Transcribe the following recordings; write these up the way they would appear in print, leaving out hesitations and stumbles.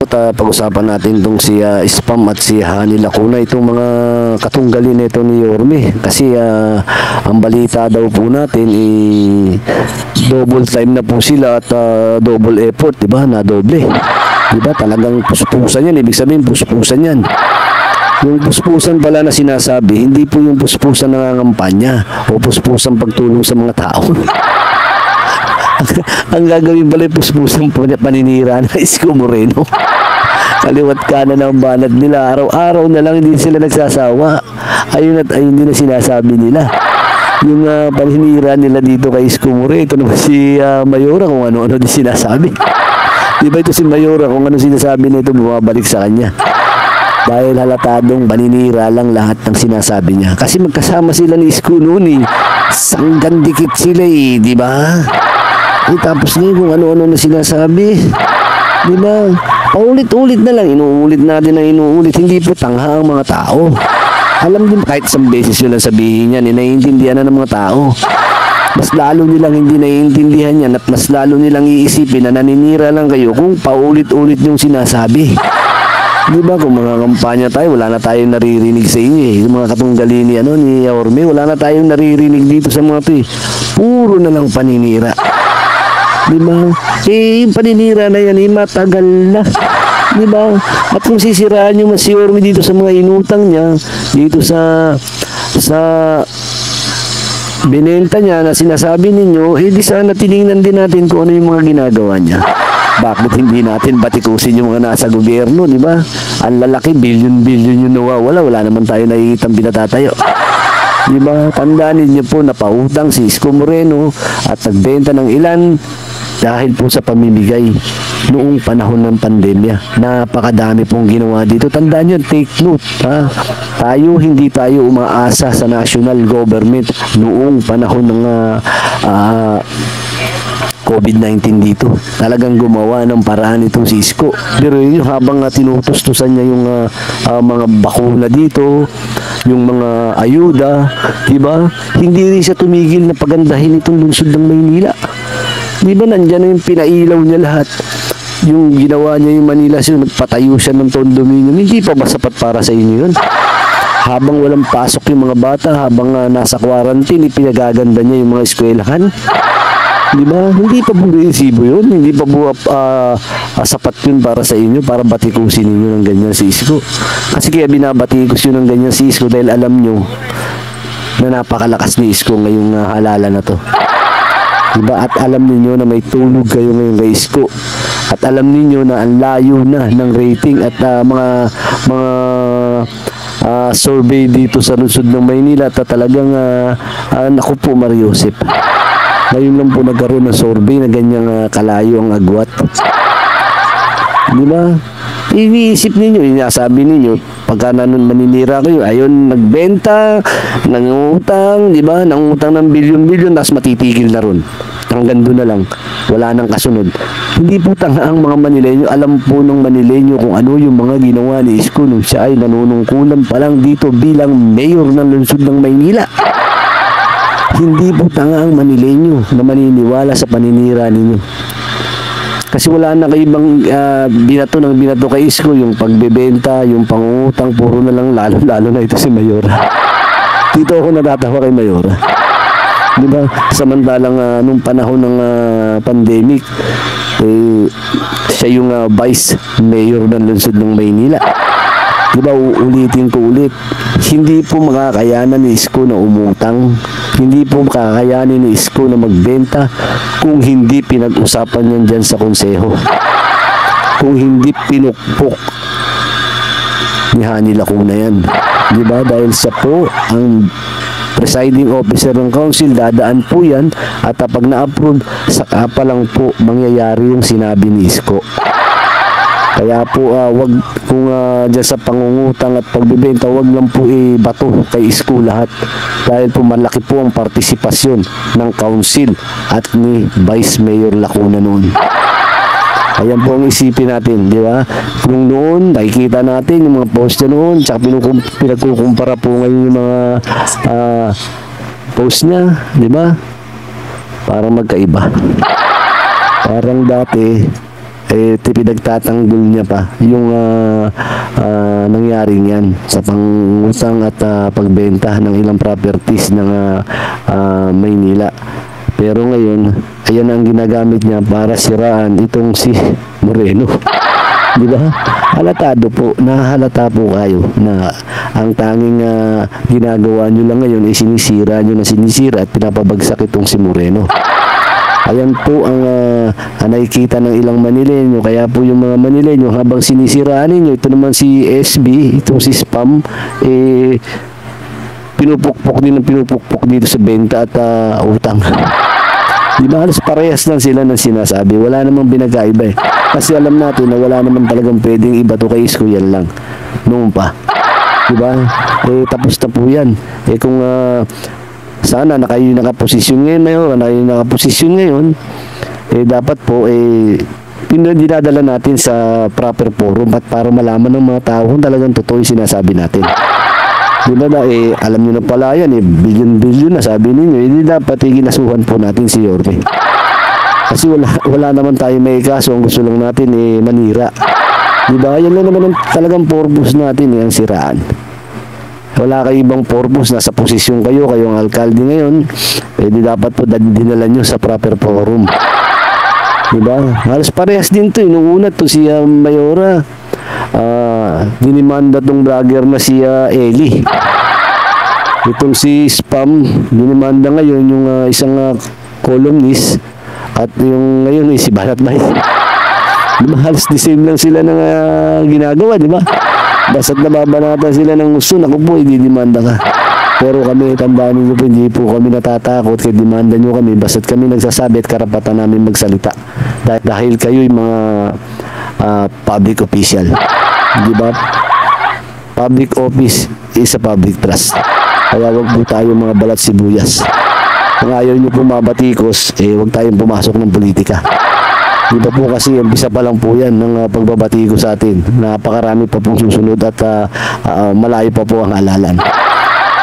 Pag-usapan natin itong si Spam at si Hani Lacuna, itong mga katunggalin nito ni Yorme. Kasi ang balita daw po natin, double time na po sila at double effort, diba? Na doble. Diba? Talagang puspusan yan. Ibig sabihin, puspusan yan. Yung puspusan pala na sinasabi, hindi po yung puspusan nangangampanya o puspusan pagtulong sa mga tao. Ang gagawin pala yung puspusan paninira na Isko Moreno. Kaliwat kanan ng banat nila. Araw-araw na lang hindi sila nagsasawa. Ayun at ayun din na sinasabi nila. Yung paninira nila dito kay Isko Moreno. Ito naman si Mayora kung ano-ano din sinasabi. Di ba ito si Mayora kung ano sinasabi nito bumabalik sa kanya. Dahil halatadong paninira lang lahat ng sinasabi niya. Kasi magkasama sila ni Isko noon eh. Sanggandikit sila eh, di ba? Tapos niya kung ano-ano na sinasabi. Di ba? Paulit-ulit na lang. Inuulit natin na inuulit. Hindi po tangha ang mga tao. Alam din kahit isang beses yun lang sabihin yan. Naiintindihan na ng mga tao. Mas lalo nilang hindi naiintindihan yan at mas lalo nilang iisipin na naninira lang kayo kung paulit-ulit yung sinasabi. Di ba? Kung mga kampanya tayo, wala na tayong naririnig sa inyo eh. Yung mga katunggali ni Yorme, wala na tayong naririnig dito sa mga to eh. Puro na lang paninira. Diba? Yung paninira na yan, matagal na. Diba? At kung sisiraan nyo si Yorme dito sa mga inutang niya, dito sa binenta niya na sinasabi ninyo, di sana tinignan din natin kung ano yung mga ginagawa niya. Bakit hindi natin batikusin yung mga nasa gobyerno, diba? Ang lalaki, bilyon-bilyon yung nawawala, wala naman tayo nakikitang pinatatayo. Diba? Tandaan ninyo po na pautang si Isko Moreno at nagbenta ng ilan dahil po sa pamimigay noong panahon ng pandemya. Napakadami pong ginawa dito. Tandaan nyo, take note. Ha? Hindi tayo umaasa sa national government noong panahon ng COVID-19 dito. Talagang gumawa ng paraan itong si Isko. Pero yun, habang tinutustusan niya yung mga bakuna dito, yung mga ayuda, diba? Hindi rin siya tumigil na pagandahin itong lungsod ng Maynila. Diba nandyan na yung pinailaw niya lahat. Yung ginawa niya yung Manila, nagpatayo siya ng condominium. Hindi pa ba sapat para sa inyo yun? Habang walang pasok yung mga bata, habang nasa quarantine, ipinagaganda niya yung mga eskwelahan. Diba? Hindi pa buo-isibo yun. Hindi pa buo sapat yun para sa inyo, para batikusin ninyo ng ganyan si Isko. Kasi kaya binabatikos yun ng ganyan si Isko dahil alam nyo na napakalakas ni Isko ngayong halala na to. Diba? At alam niyo na may tulog kayo ngayon kay Isko. At alam niyo na ang layo na ng rating at mga survey dito sa lungsod ng Maynila at talagang naku po Mariosep. Ngayon lang po nagkaroon ng survey na ganyang kalayo ang agwat. Diba? Iniisip ninyo, inasabi ninyo, pagka maninira kayo, ayun, nagbenta, nangutang, diba? Nangutang ng bilyon-bilyon, tapos matitigil na ron. Hanggang doon na lang, wala nang kasunod. Hindi po tanga ang mga Manileño, alam po ng Manileño kung ano yung mga ginawa ni Isko nung siya ay nanunungkulan pa lang dito bilang mayor ng lungsod ng Maynila. Hindi po tanga ang Manileño na maniniwala sa paninira ninyo. Kasi wala na kayo ibang binato kay Isko, yung pagbebenta, yung pangungutang, puro na lang lalo na ito si Mayora. Dito ako natatawa kay Mayora. Diba? Samantalang nung panahon ng pandemic, siya yung vice mayor ng lungsod ng Maynila. Diba, uulitin ko ulit, hindi po makakayanan ni Isko na umutang, hindi po makakayanin ni Isko na magbenta kung hindi pinag-usapan yan dyan sa konseho, kung hindi pinukpok ni Hani Lacuna yan. Diba, dahil sa po ang presiding officer ng council, dadaan po yan at pag na-approve, saka pa lang po mangyayari yung sinabi ni Isko. Kaya po wag kung dyan sa pangungutang at pagbibenta, wag lang po ibato kay Isko lahat. Dahil po malaki po ang partisipasyon ng council at ni Vice Mayor Lacuna noon. Ayan po ang isipin natin, di ba? Kung noon, nakikita natin yung mga post niya noon, tsaka pinagkukumpara po ngayon yung mga post niya, di ba? Parang magkaiba. Parang dati, pinagtatanggol niya pa yung nangyari niyan sa pangutang at pagbenta ng ilang properties ng Maynila. Pero ngayon, ayan ang ginagamit niya para siraan itong si Moreno. Di ba? Nahahalata po kayo na ang tanging ginagawa nyo lang ngayon ay sinisira at pinapabagsak itong si Moreno. Ayan po ang nakikita ng ilang Manileño. Kaya po yung mga Manileño habang sinisiraan ninyo, ito naman si SB, itong si Spam, pinupukpok dito sa benta at utang. Di ba halos parehas lang sila ng sinasabi. Wala namang binagaiba eh. Kasi alam natin na wala naman talagang pwedeng iba to kay Isko, yan lang. Noon pa. Di ba? Tapos na po yan. Kung sana nakaposisyon ngayon, dapat po dinadala natin sa proper forum at para malaman ng mga tao kung talagang totoo yung sinasabi natin. Di ba alam nyo na pala yan, billion na sabi ninyo, hindi dapat ginasuhan po natin si Yorme. Kasi wala naman tayo may kaso, ang gusto lang natin manira. Di ba? Yan lang naman ang talagang purpose natin, ang siraan. Wala kayo ibang purpose, nasa posisyon kayong alkalde ngayon, di dapat po dinala nyo sa proper forum. Diba? Halos parehas din to. Nung una to si Mayora, dinimanda tong vlogger na si Eli. Itong si Spam, dinimanda ngayon yung isang columnist, at yung ngayon si Balatbay. Diba? Halos the same lang sila ng ginagawa, diba? Basta't nababanatan sila ng gusto, naku po, ididimanda ka. Pero kami, tandaan nyo po, hindi po kami natatakot kaya demanda nyo kami. Basta't kami nagsasabi at karapatan namin magsalita. Dahil kayo yung mga public official. Di ba? Public office is a public trust. Kaya wag po tayo mga balat sibuyas. Kung ayaw nyo po mabatikos, wag tayong pumasok ng politika. Di ba po kasi umpisa pa lang po yan ng pagbabatiko sa atin. Napakarami pa pong susunod at malayo pa po ang halalan.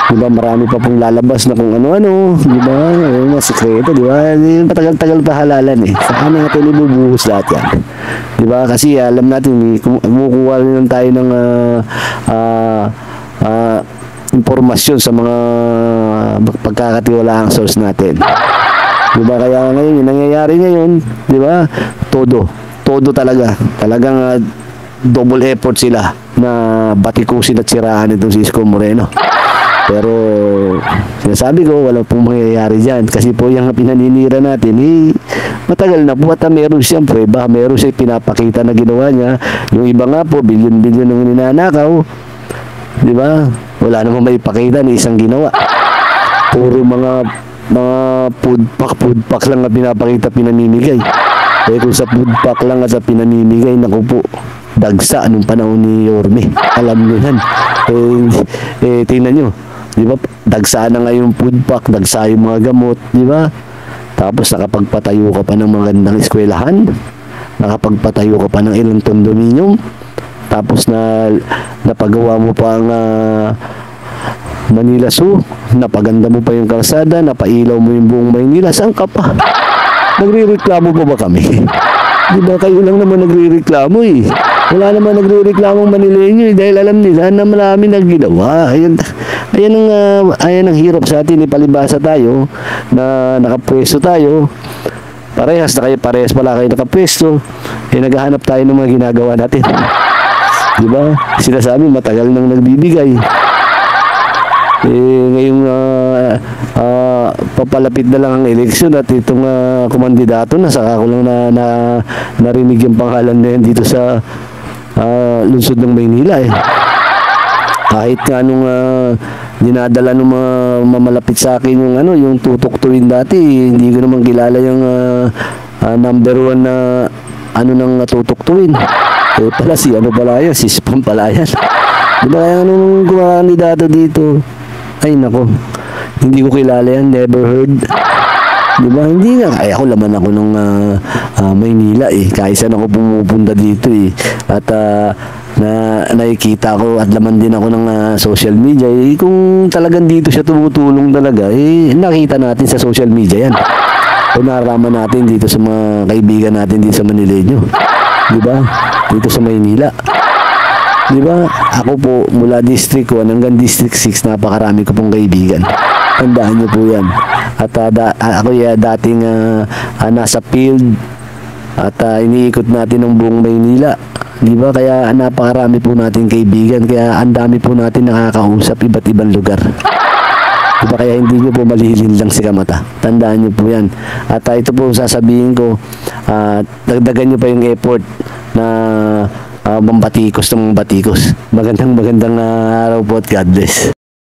Di ba marami pa pong lalabas na kung ano-ano. Di ba? Yung mga sekreto, di ba? Patagal-tagal pa halalan eh. Saan natin ibubuhos lahat yan? Di ba? Kasi alam natin, kumukuha rin tayo ng impormasyon sa mga pagkakatiwalaang source natin. Diba? Kaya ngayon, yung nangyayari ngayon, diba? Todo talaga. Talagang double effort sila na batikusin at siraan itong si Isko Moreno. Pero, sinasabi ko, wala pong mangyayari dyan. Kasi po yung pinaninira natin, matagal na po at meron siyang prueba. Meron siyang pinapakita na ginawa niya. Yung iba nga po, bilyon-bilyon ng ninanakaw. Diba? Wala namang may pakita ni isang ginawa. Puro mga food pack lang na pinapakita, pinamimigay. Kung sa food pack lang at sa pinamimigay, naku po, dagsa anong panahon ni Yorme. Alam nyo yan. Tingnan nyo, di ba? Dagsa na nga yung food pack, dagsa yung mga gamot, di ba? Tapos nakapagpatayo ka pa ng magandang eskwelahan, nakapagpatayo ka pa ng ilang condominium, tapos napagawa mo pa ang Manila Zoo, napaganda mo pa yung kalsada, napailaw mo yung buong Maynila. Saan ka pa? Nagre-reklamo pa ba kami? Di ba kayo lang naman nagre-reklamo eh. Wala naman nagre-reklamo Manileño eh, dahil alam nila na marami nagginawa. Ayan ang hirap sa atin, ipalibasa tayo na nakapwesto tayo. Parehas pala kayo nakapwesto. Naghahanap tayo ng mga ginagawa natin. Di ba? Sinasabi matagal nang nagbibigay. Ngayong papalapit na lang ang eleksyon at itong kumandidato na saka ko lang narinig yung pangalan na yan dito sa lungsod ng Maynila eh. Kahit nga nung dinadala ng mga mamalapit sa akin yung tutuktuin dati, hindi ko naman kilala yung number 1 na nang tutuktuin. Pala si si Spam pala yan. Diba kaya nung kumandidato dito, ay nako, hindi ko kilala yan, never heard. Diba? Hindi nga, ay ako laman ako ng Maynila eh, kahit saan ako pumupunta dito eh. At nakikita ko at laman din ako ng social media eh. Kung talagang dito siya tumutulong talaga eh, nakita natin sa social media yan. O naraman natin dito sa mga kaibigan natin dito sa Manileño. Di ba? Dito sa Maynila. Di ba? Ako po, mula District 1 hanggang District 6, napakarami ko pong kaibigan. Tandaan niyo po yan. At ako dating nasa field at iniikot natin ang buong Maynila. Di ba? Kaya napakarami po natin kaibigan. Kaya ang dami po natin nakakausap iba't ibang lugar. Di ba? Kaya hindi nyo po malihilin lang si Kamata. Tandaan nyo po yan. At ito po sasabihin ko, dagdagan nyo pa yung effort na mambatikos ng mambatikos. Magandang araw po at God bless.